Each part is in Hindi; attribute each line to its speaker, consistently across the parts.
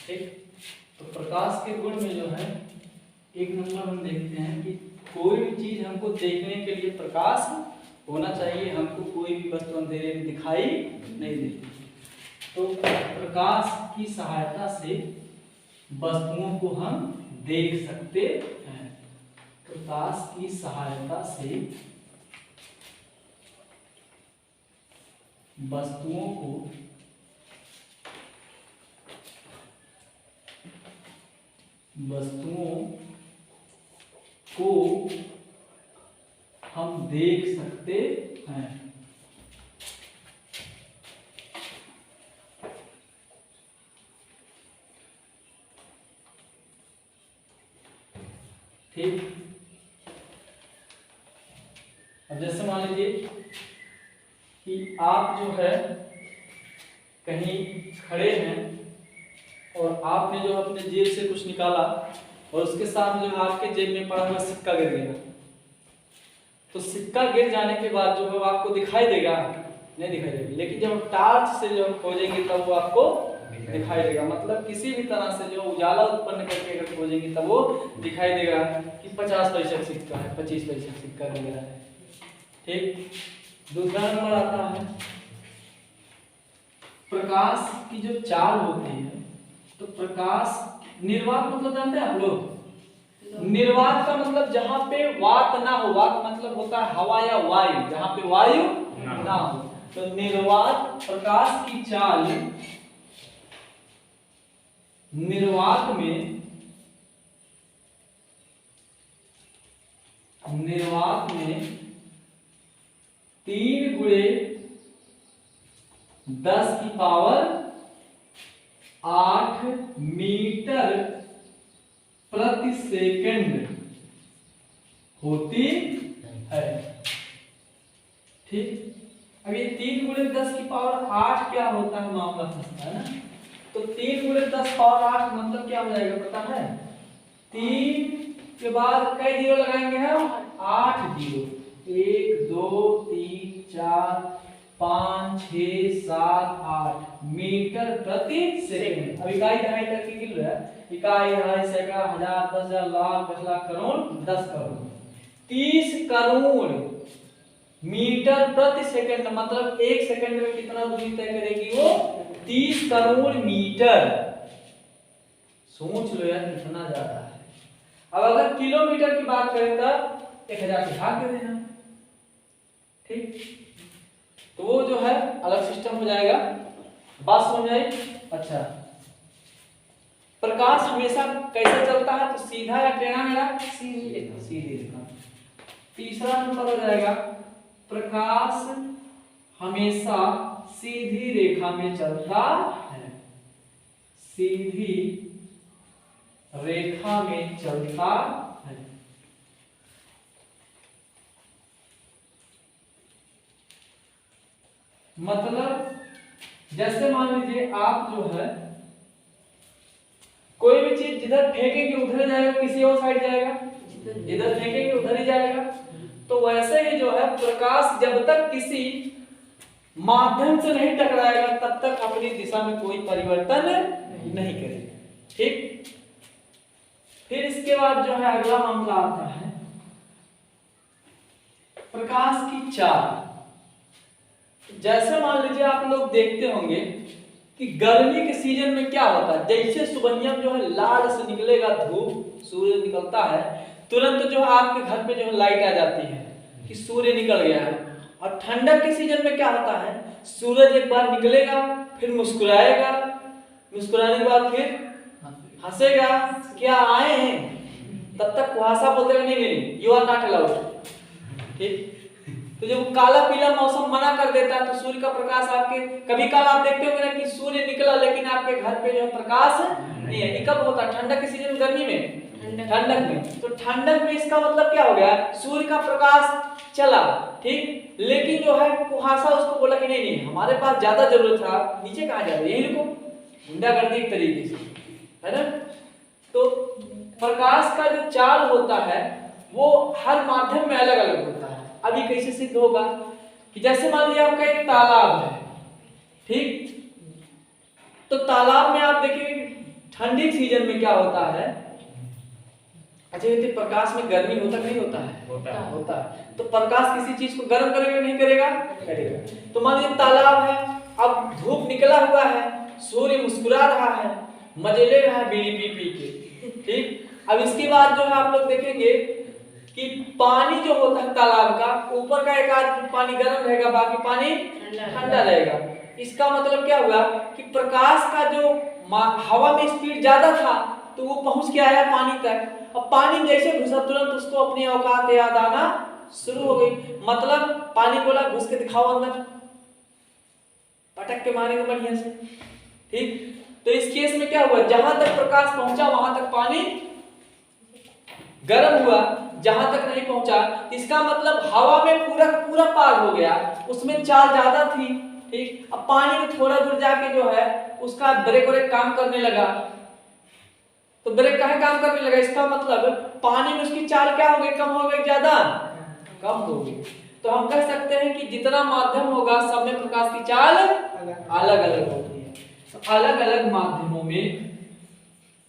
Speaker 1: ठीक। तो प्रकाश के गुण में जो है एक नंबर हम देखते हैं कि कोई भी चीज हमको देखने के लिए प्रकाश होना चाहिए, हमको कोई भी वस्तु अंधेरे में दिखाई नहीं देती। तो प्रकाश की सहायता से वस्तुओं को हम देख सकते हैं। प्रकाश की सहायता से वस्तुओं को हम देख सकते हैं। ठीक। अब जैसे मान लीजिए कि आप जो है कहीं खड़े हैं और आपने जो अपने जेब से कुछ निकाला और उसके साथ जो आपके जेब में पड़ा हुआ सिक्का गिर गया, तो सिक्का गिर जाने के बाद जो है वो आपको दिखाई देगा? नहीं दिखाई देगा। लेकिन जब टार्च से जो खोजेंगे तब वो आपको दिखाई देगा। मतलब किसी भी तरह से जो उजाला उत्पन्न करके अगर खोजेंगे तब वो दिखाई देगा कि 50% सिक्का है, 25% सिक्का वगैरह है। ठीक। दूसरा नंबर आता है प्रकाश की जो चाल होती है। तो प्रकाश निर्वात मतलब जानते हैं आप लोग? निर्वात का मतलब जहां पे वात ना हो, वात मतलब होता है हवा या वायु, जहां पे वायु ना हो। तो निर्वात प्रकाश की चाल निर्वात में 3 × 10⁸ मीटर प्रति सेकंड होती है। ठीक। अब ये 3 × 10⁸ क्या होता है, मामला फंसता है ना। तो 3 × 10⁸ मतलब क्या हो जाएगा पता है? 3 के बाद कई जीरो लगाएंगे हम? 8 जीरो। 1 2 3 4 5 6 7 8 मीटर प्रति सेकंड। अब इकाई दहाई तक की गिन रहा है। इकाई दहाई सैकड़ा हजार 10,000 लाख 10 लाख करोड़ 10 करोड़ 30 करोड़ मीटर प्रति सेकंड। मतलब 1 सेकंड में कितना दूरी तय करेगी वो? 30 करोड़ मीटर। सोच लो यार कितना ज्यादा है। अब अगर किलोमीटर की बात करें तब 1000 से भाग कर देना। ठीक। तो वो जो है अलग सिस्टम हो जाएगा। बात समझ आई? अच्छा, प्रकाश हमेशा कैसे चलता है? तो सीधा या टेढ़ा मेढ़ा? सीधी रेखा। तीसरा नंबर हो जाएगा प्रकाश हमेशा सीधी रेखा में चलता है। सीधी रेखा में चलता है। मतलब जैसे मान लीजिए आप जो है कोई भी चीज जिधर फेंकेंगे उधर जाएगा, किसी और साइड जाएगा? जिधर फेंकेंगे उधर ही जाएगा। तो वैसे ही जो है प्रकाश जब तक किसी माध्यम से नहीं टकराएगा तब तक अपनी दिशा में कोई परिवर्तन नहीं करेगा। ठीक। फिर इसके बाद जो है अगला मामला आता है प्रकाश की चाल। जैसे मान लीजिए आप लोग देखते होंगे कि गर्मी के सीजन में क्या होता है, जैसे सुबह जो है लाल से निकलेगा धूप, सूर्य निकलता है, तुरंत जो है आपके घर पे जो है लाइट आ जाती है कि सूर्य निकल गया है। और ठंडक के सीजन में क्या होता है, सूरज एक बार निकलेगा फिर मुस्कुराएगा, मुस्कुराने के बाद फिर हंसेगा, क्या आए हैं, तब तक कुहासा बोलते हैं नहीं यू आर नॉट अलाउड। ठीक। तो जब काला पीला मौसम मना कर देता है तो सूर्य का प्रकाश आपके कभी काल आप देखते होंगे ना कि सूर्य निकला लेकिन आपके घर पे जो प्रकाश नहीं है। ये कब होता है? ठंडक के सीजन में, गर्मी में, ठंडक में। तो ठंडक में इसका मतलब क्या हो गया, सूर्य का प्रकाश चला, ठीक, लेकिन जो है कुहासा उसको बोला कि नहीं नहीं हमारे पास ज्यादा जरूरत था, नीचे कहाँ जा रहे, यही रुको, गुंडागर्दी एक तरीके से, है ना। तो प्रकाश का जो चाल होता है वो हर माध्यम में अलग अलग होता है। अभी कैसे सिद्ध होगा कि जैसे मान लीजिए आपका एक तालाब है, ठीक, तो तालाब में आप देखिए ठंडी सीजन में क्या होता है? अच्छा ये प्रकाश में गर्मी होता नहीं होता है? होता है। तो प्रकाश किसी चीज को गर्म करेगा नहीं करेगा? करेगा। तो मान लीजिए तालाब है, अब धूप निकला हुआ है, सूर्य मुस्कुरा रहा है, मजे ले रहा है बीड़ी पी पी के, ठीक। अब इसके बाद जो है आप लोग देखेंगे कि पानी जो होता है तालाब का, ऊपर का एक आध पानी गर्म रहेगा, बाकी पानी ठंडा रहेगा। इसका मतलब क्या हुआ कि प्रकाश का जो हवा में स्पीड ज्यादा था तो वो पहुंच के आया पानी तक। अब पानी जैसे घुसा तुरंत उसको अपनी औकात याद आना शुरू हो गई। मतलब पानी बोला घुस के दिखाओ अंदर, पटक के मारेंगे बढ़िया से, ठीक। तो इस केस में क्या हुआ, जहां तक प्रकाश पहुंचा वहां तक पानी गर्म हुआ, जहां तक नहीं पहुंचा। इसका मतलब हवा में पूरा पूरा पार हो गया, उसमें चाल ज्यादा थी, ठीक। अब पानी में थोड़ा दूर जाके जो है उसका ब्रेक ब्रेक काम करने लगा। तो ब्रेक कहाँ काम करने लगा? इसका मतलब पानी में उसकी चाल क्या हो गई? कम हो गई, ज्यादा कम हो गई। तो हम कह सकते हैं कि जितना माध्यम होगा सब में प्रकाश की चाल अलग अलग होती है। तो अलग अलग माध्यमों में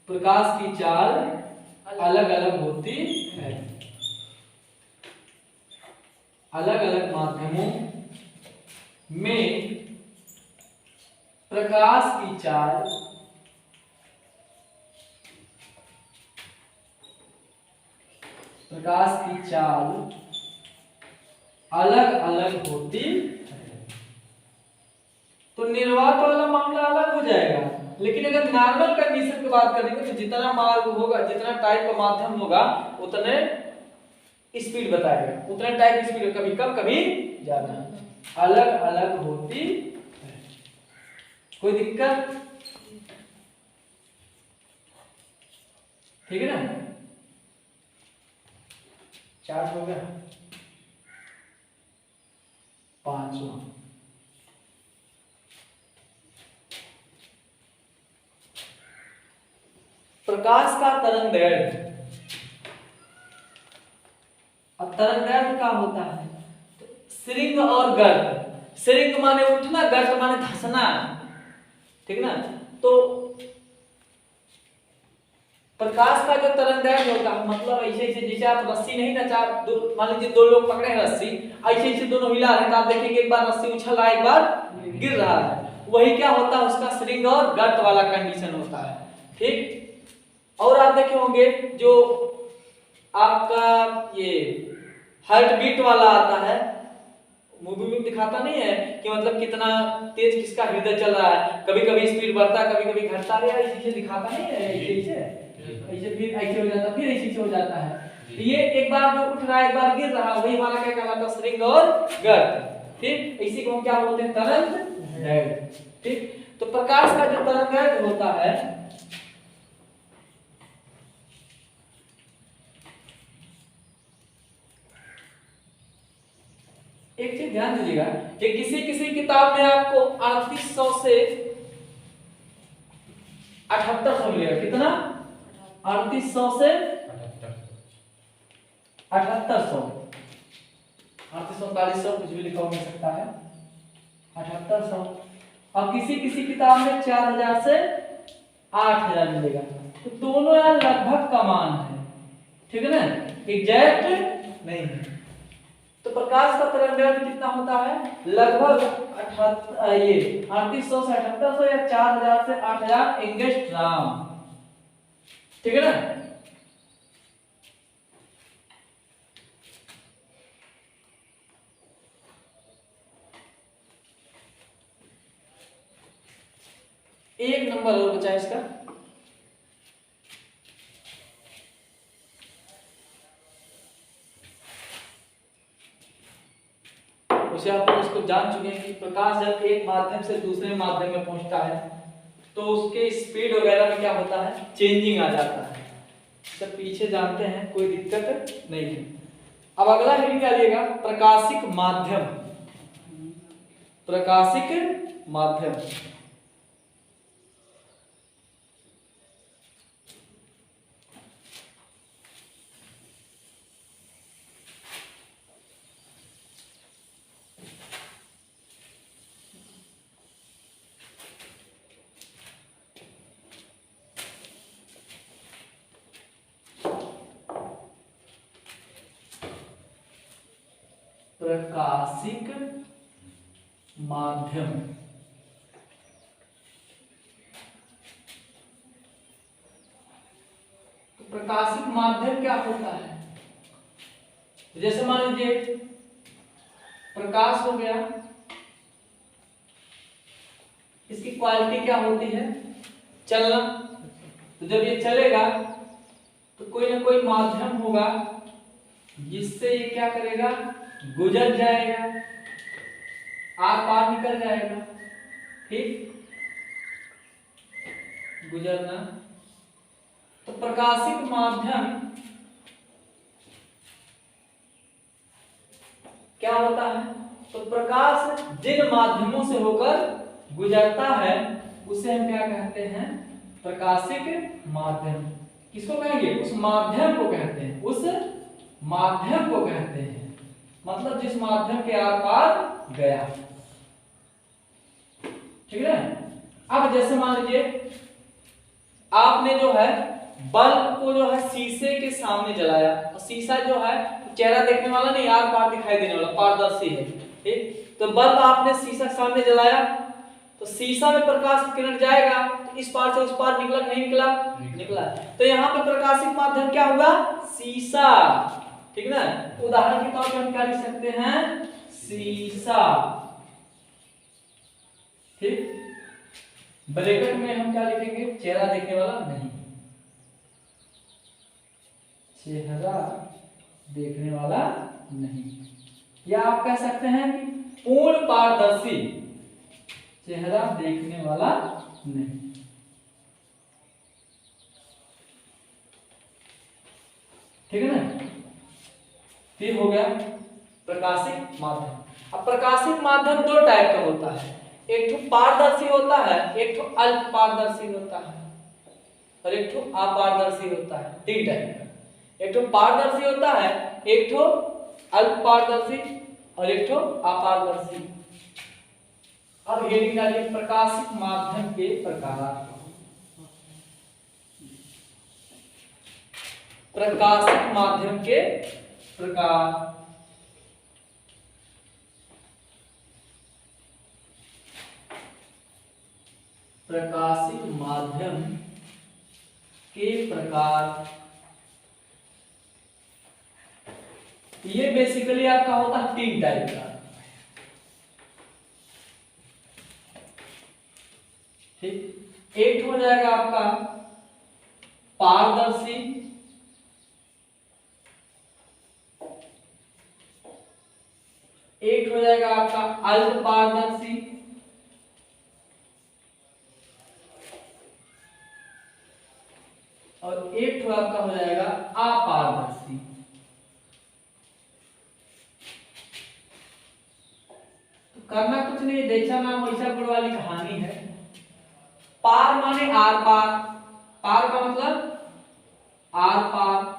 Speaker 1: प्रकाश की चाल अलग अलग होती है। अलग अलग माध्यमों में प्रकाश की चाल अलग अलग होती है। तो निर्वात वाला मामला अलग हो जाएगा, लेकिन अगर नॉर्मल कंडीशन की बात करेंगे तो जितना मार्ग होगा, जितना टाइप का माध्यम होगा उतने स्पीड बताएगा, उतना टाइप स्पीड कभी कम कभी ज्यादा अलग अलग होती है। कोई दिक्कत? ठीक है ना? चार्ट हो गया। पांचवा, प्रकाश का तरंगदैर्घ्य। अब तरंगदैर्घ्य क्या होता है? श्रृंग और गर्त। श्रृंग माने उठना, गर्त माने धंसना, ठीक ना? तो प्रकाश का जो तरंगदैर्घ्य होता है, मतलब ऐसे ऐसे जैसे आप रस्सी नहीं ना, चार मान लीजिए दो लोग पकड़े हैं रस्सी, ऐसे ऐसे दोनों हिला रहे हैं तो आप देखेंगे एक बार रस्सी उछल रहा है, एक बार गिर रहा है। वही क्या होता है? उसका श्रृंग और गर्त वाला कंडीशन होता है, ठीक। और आप देखे होंगे जो आपका ये हार्ट बीट वाला आता है, मूवी में दिखाता नहीं है कि मतलब कितना तेज किसका हृदय चल रहा है, कभी कभी स्पीड बढ़ता है, कभी कभी घटता है, ऐसे दिखाता नहीं है, ऐसे फिर ऐसे हो जाता, फिर ऐसे हो जाता है। तो ये एक बार जो उठ रहा है, एक बार गिर रहा है, वही वाला क्या कहलाता है? श्रृंग और गर्त, ठीक। इसी को हम क्या बोलते हैं? तरंगदैर्घ्य, ठीक। तो प्रकाश का जो तरंगदैर्घ्य होता है एक चीज ध्यान दीजिएगा कि किसी किसी किताब में आपको 3800 से 7800 मिलेगा। कितना? 3800 से 7800, 3800 कुछ भी लिखा हो सकता है, 7800। और किसी किसी किताब में 4000 से 8000 मिलेगा। तो दोनों यार लगभग समान है, ठीक है ना? एग्जैक्ट नहीं है। तो प्रकाश का तरंगदैर्घ्य कितना होता है? लगभग 3800 से 7800 या 4000 से 8000 एंगस्ट्रॉम, ठीक है ना? एक नंबर और बचा इसका, उसे आप इसको जान चुके हैं कि प्रकाश जब एक माध्यम से दूसरे माध्यम में पहुंचता है तो उसके स्पीड वगैरह में क्या होता है? चेंजिंग आ जाता है। सब पीछे जानते हैं, कोई दिक्कत नहीं है। अब अगला हेडिंग क्या लिएगा? प्रकाशिक माध्यम। प्रकाशिक माध्यम, प्रकाशिक माध्यम। तो प्रकाशिक माध्यम क्या होता है? जैसे मान लीजिए प्रकाश हो गया, इसकी क्वालिटी क्या होती है? चलना। तो जब ये चलेगा तो कोई ना कोई माध्यम होगा जिससे ये क्या करेगा, गुजर जाएगा, आर पार निकल जाएगा। ठीक, गुजरना। तो प्रकाशिक माध्यम क्या होता है? तो प्रकाश जिन माध्यमों से होकर गुजरता है उसे हम क्या कहते हैं? प्रकाशिक माध्यम। किसको कहेंगे? उस माध्यम को कहते हैं, उस माध्यम को कहते हैं, मतलब जिस माध्यम के आर पार गया। ठीक है। अब जैसे मान लीजिए आपने जो है बल्ब को जो है शीशे के सामने जलाया, और शीशा जो है चेहरा देखने वाला नहीं, आर पार दिखाई देने वाला, पारदर्शी है। ठीक, तो बल्ब आपने शीशा के सामने जलाया तो शीशा में प्रकाश की किरण जाएगा, तो इस पार से उस पार निकला नहीं निकला? निकला। तो यहाँ पे प्रकाशिक माध्यम क्या हुआ? शीशा। ठीक ना। उदाहरण के तौर पे हम क्या लिख सकते हैं? शीशा। ठीक, ब्रैकेट में हम क्या लिखेंगे? चेहरा देखने वाला नहीं, चेहरा देखने वाला नहीं, या आप कह सकते हैं कि पूर्ण पारदर्शी, चेहरा देखने वाला नहीं। ठीक है ना। फिर हो गया प्रकाशिक माध्यम। अब प्रकाशिक माध्यम दो टाइप का होता है, एक तो पारदर्शी होता है, एक तो अल्प पारदर्शी होता है, और एक तो अपारदर्शी होता है। तीन टाइप का, एक तो पारदर्शी होता है, एक तो अल्प पारदर्शी, और एक तो अपारदर्शी। अब हेडिंग डालिए प्रकाशिक माध्यम के प्रकार। प्रकाशिक माध्यम के प्रकार। प्रकाशिक माध्यम के प्रकार, ये बेसिकली आपका होता है तीन टाइप का। ठीक, एक हो जाएगा आपका पारदर्शी, एक हो जाएगा आपका अल्प पारदर्शी, और एक तो आपका हो जाएगा अपारदर्शी। तो करना कुछ नहीं, जैसा नाम वैसा गुण वाली कहानी है। पार माने आर पार, पार का मतलब आर पार,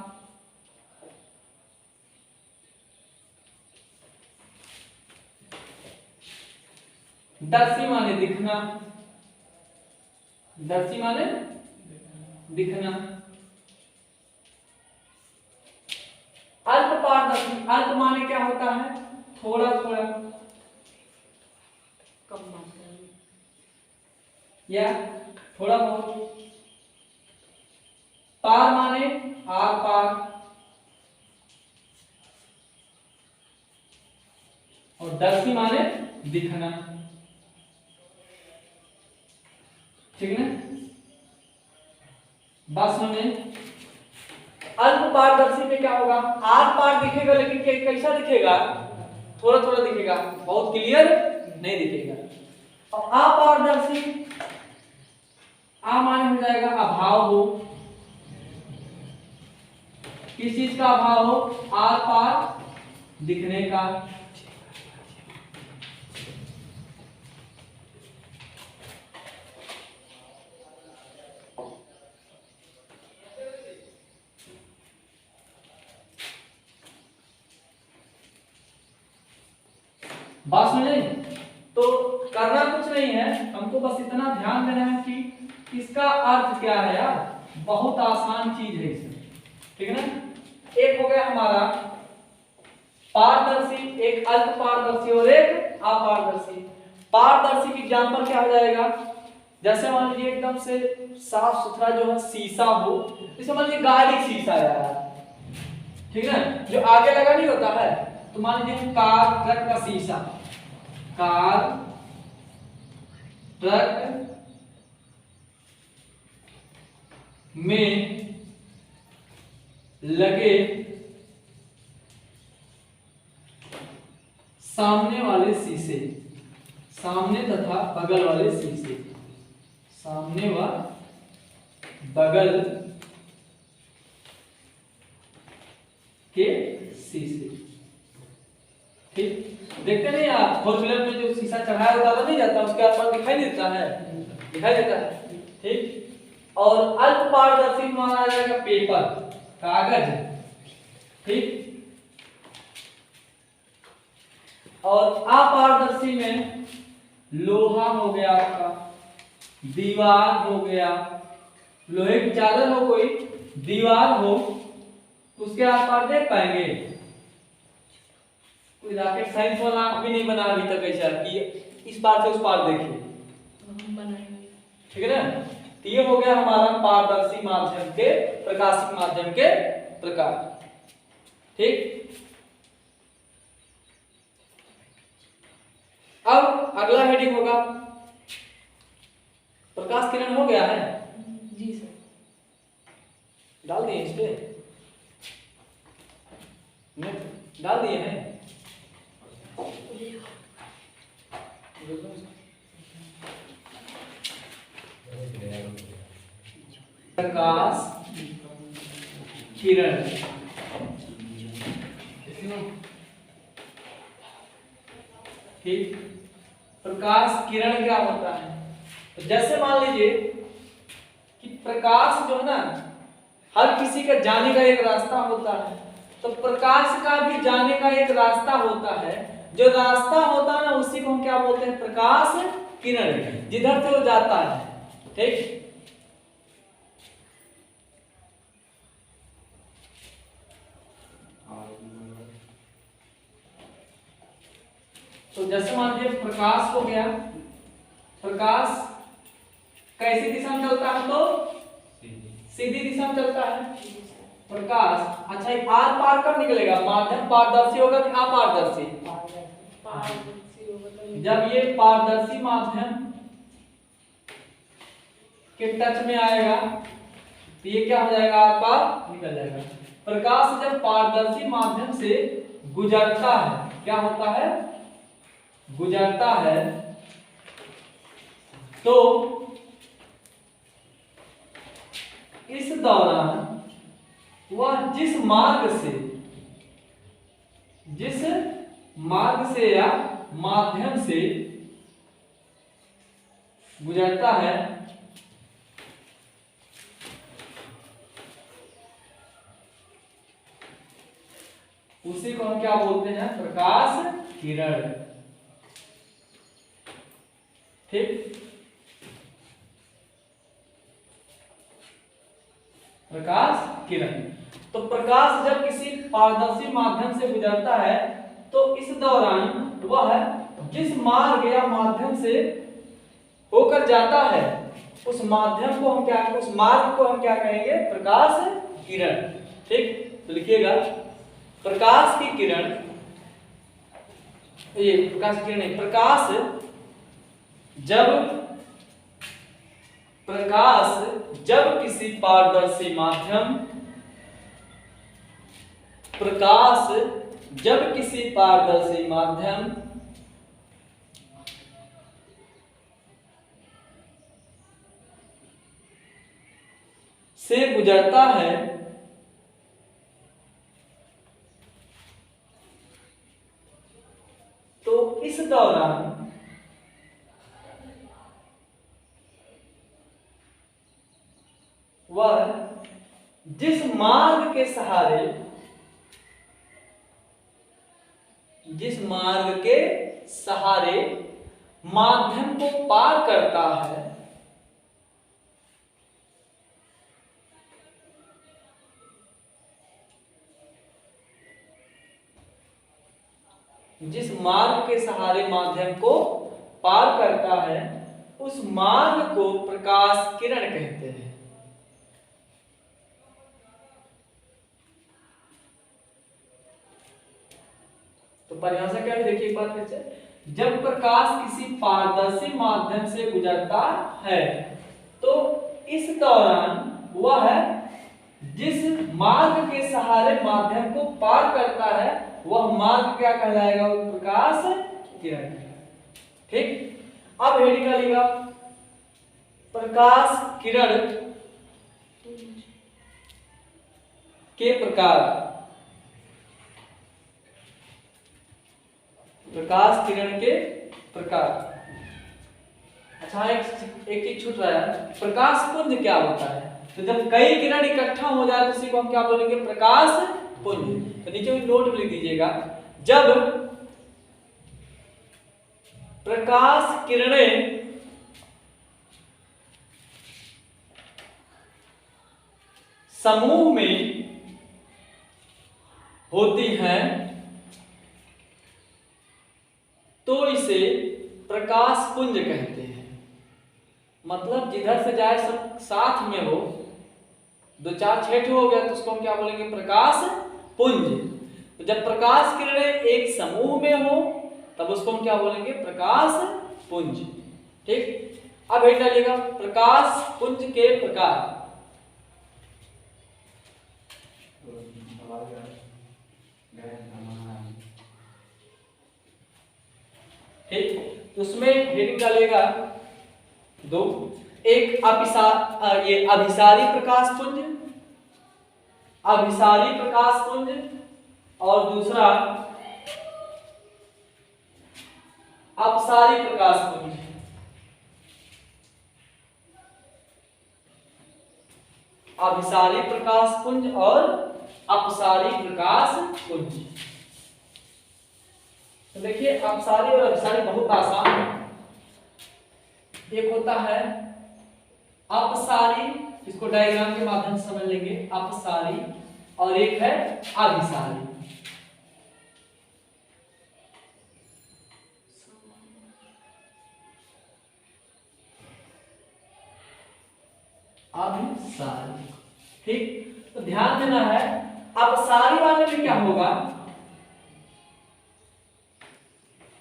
Speaker 1: दर्शी माने दिखना, दर्शी माने दिखना। अल्प पारदर्शी, अल्प माने क्या होता है? थोड़ा थोड़ा, कम मात्रा में, या थोड़ा बहुत। पार माने आर पार, और दर्शी माने दिखना। ठीक है ना। बात समझ में? अल्प पारदर्शी में क्या होगा? आर पार दिखेगा, लेकिन कैसा दिखेगा? थोड़ा थोड़ा दिखेगा, बहुत क्लियर नहीं दिखेगा। और अपारदर्शी, आ माने हो जाएगा अभाव हो, किस चीज का अभाव हो? आर पार दिखने का। बात समझे? तो करना कुछ नहीं है, हमको बस इतना ध्यान देना है कि इसका अर्थ क्या है यार, बहुत आसान चीज है इसमें। ठीक है ना। एक हो गया हमारा पारदर्शी, एक अल्प पारदर्शी और एक अपारदर्शी। पारदर्शी की एग्जांपल क्या हो जाएगा, जैसे मान लीजिए एकदम से साफ सुथरा जो है शीशा हो, जैसे मान लीजिए गाड़ी शीशा है, ठीक है, जो आगे लगा नहीं होता है, तो मान लीजिए कार ट्रक का शीशा, कार ट्रक में लगे सामने वाले शीशे, सामने तथा बगल वाले शीशे, सामने व बगल के शीशे, ठीक। देखते नहीं आप फोर व्हीलर में जो शीशा चढ़ाया होता नहीं जाता, उसके आसपास दिखाई देता है, दिखाई देता है, ठीक। और अल्प पारदर्शी माना जाएगा पेपर, कागज, ठीक। और अपारदर्शी में लोहा हो गया आपका, दीवार हो गया, लोहे की चादर हो, कोई दीवार हो, उसके आसपास देख पाएंगे। कोई रॉकेट साइंस वाला आंख भी नहीं बना अभी तक ऐसा कि इस पार से उस पार देखिए, ठीक है ना। तो ये हो गया हमारा पारदर्शी माध्यम के, प्रकाशिक माध्यम के प्रकार, ठीक। अब अगला हेडिंग होगा प्रकाश किरण, हो गया है
Speaker 2: जी सर,
Speaker 1: डाल दिए इस पे, डाल दिए हैं, प्रकाश किरण, ठीक। प्रकाश किरण क्या होता है, तो जैसे मान लीजिए कि प्रकाश जो है ना, हर किसी का जाने का एक रास्ता होता है, तो प्रकाश का भी जाने का एक रास्ता होता है, जो रास्ता होता है ना उसी को हम क्या बोलते हैं, प्रकाश किरण, जिधर से वो जाता है, ठीक। तो जैसे मान लीजिए प्रकाश हो गया, प्रकाश कैसी दिशा में चलता है, तो सीधी दिशा में चलता है प्रकाश। अच्छा, ये आर पार कब निकलेगा, माध्यम पारदर्शी होगा कि अपारदर्शी, जब ये पारदर्शी माध्यम के टच में आएगा तो ये क्या हो जाएगा, आर पार निकल जाएगा। प्रकाश जब पारदर्शी माध्यम से गुजरता है, क्या होता है, गुजरता है, तो इस दौरान वह जिस मार्ग से या माध्यम से गुजरता है, उसी को हम क्या बोलते हैं, प्रकाश किरण, ठीक। प्रकाश किरण, तो प्रकाश जब किसी पारदर्शी माध्यम से गुजरता है, तो इस दौरान वह जिस मार्ग या माध्यम से होकर जाता है, उस माध्यम को हम क्या, उस मार्ग को हम क्या कहेंगे, प्रकाश किरण, ठीक। तो लिखिएगा प्रकाश की किरण, ये प्रकाश किरण नहीं, प्रकाश जब किसी पारदर्शी माध्यम, प्रकाश जब किसी पारदर्शी माध्यम से गुजरता है, तो इस दौरान वह जिस मार्ग के सहारे, जिस मार्ग के सहारे माध्यम को पार करता है, जिस मार्ग के सहारे माध्यम को पार करता है उस मार्ग को प्रकाश किरण कहते हैं। तो परिभाषा क्या है देखिए एक बार फिर से, जब प्रकाश किसी पारदर्शी माध्यम से गुजरता है तो इस दौरान वह जिस मार्ग के सहारे माध्यम को पार करता है वह मार्ग क्या कहलाएगा, वो प्रकाश किरण। ठीक, अब हेडिंग डालिएगा प्रकाश किरण के प्रकार। प्रकाश किरण के प्रकार। अच्छा, एक चीज छूट रहा है, प्रकाश पुंज क्या होता है? तो जब कई किरण इकट्ठा हो जाए तो उसी को हम क्या बोलेंगे, प्रकाश पुंज। तो नीचे भी नोट में लिख दीजिएगा, जब प्रकाश किरणें समूह में होती हैं तो इसे प्रकाश पुंज कहते हैं। मतलब जिधर से जाए सब साथ में हो, दो चार छेद हो गया तो उसको हम क्या बोलेंगे, प्रकाश पुंज। तो जब प्रकाश किरणें एक समूह में हो तब उसको हम क्या बोलेंगे, प्रकाश पुंज। ठीक, अब हेड डालिएगा प्रकाश पुंज के प्रकार। ठीक, उसमें हेडिंग डालिएगा दो, एक अभिसारी प्रकाश पुंज, अभिसारी प्रकाश पुंज, और दूसरा अपसारी प्रकाश पुंज। अभिसारी प्रकाश पुंज और अपसारी प्रकाश पुंज। तो देखिए अपसारी और अभिसारी बहुत आसान है। एक होता है अपसारी, इसको डायग्राम के माध्यम से समझ लेंगे, अपसारी, और एक है अभिसारी। अभिसारी। ठीक, तो ध्यान देना है, अपसारी वाले में क्या होगा,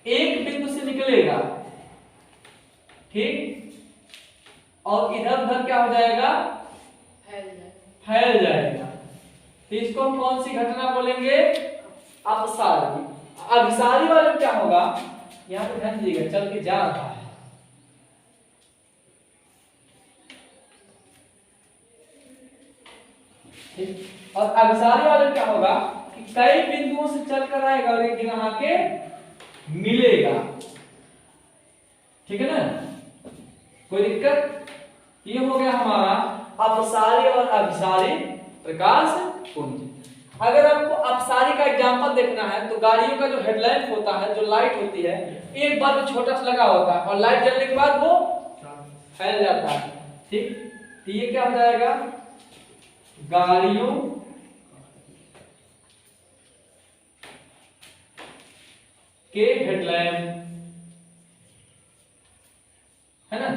Speaker 1: एक बिंदु से निकलेगा, ठीक, और इधर उधर क्या हो जाएगा, फैल जाएगा। तो इसको हम कौन सी घटना बोलेंगे, अपसारी। अभिसारी वाले में क्या होगा, यहां पे ध्यान दीजिएगा, चल के जा रहा है, ठीक, और अभिसारी वाले में क्या होगा कि कई बिंदुओं से चल कर आएगा और एक जगह आके मिलेगा। ठीक है ना, कोई दिक्कत? ये हो गया हमारा अपसारी और अभिसारी प्रकाश पुंज। अगर आपको अपसारी का एग्जांपल देखना है तो गाड़ियों का जो हेडलाइट होता है, जो लाइट होती है, एक बल्ब छोटा सा लगा होता है और लाइट जलने के बाद वो फैल जाता है। ठीक, तो ये क्या हो जाएगा, गाड़ियों के हेडलैम्प, है ना।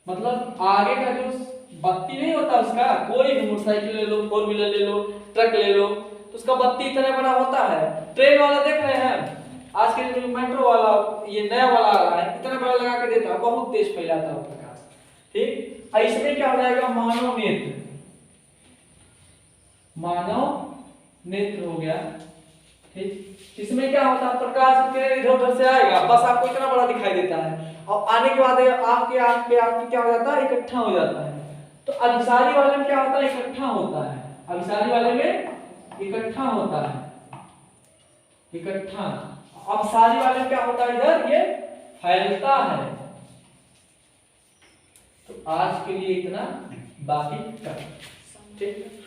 Speaker 1: मतलब आगे का जो बत्ती नहीं होता उसका, कोई भी मोटरसाइकिल ले लो, फोर व्हीलर ले लो, ट्रक ले लो, तो उसका बत्ती इतना बड़ा होता है। ट्रेन वाला देख रहे हैं, आज के जो मेट्रो वाला ये नया वाला आ रहा है, इतना बड़ा लगा के देता है, बहुत तेज फैलाता है प्रकाश। ठीक, इसमें क्या हो जाएगा, मानव नेत्र, मानव नेत्र हो गया। ठीक, इसमें क्या होता है, प्रकाश के इधर उधर से आएगा, बस आपको इतना बड़ा दिखाई देता है, और आने के बाद आपके आंख पे आपकी क्या हो जाता है, इकट्ठा हो जाता है। तो अभिसारी वाले में क्या होता है, इकट्ठा होता है, अभिसारी वाले में इकट्ठा होता है, इकट्ठा। अपसारी वाले में क्या होता है, इधर ये फैलता है। तो आज के लिए इतना, बाकी कर। ठीक,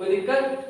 Speaker 1: कोई दिक्कत?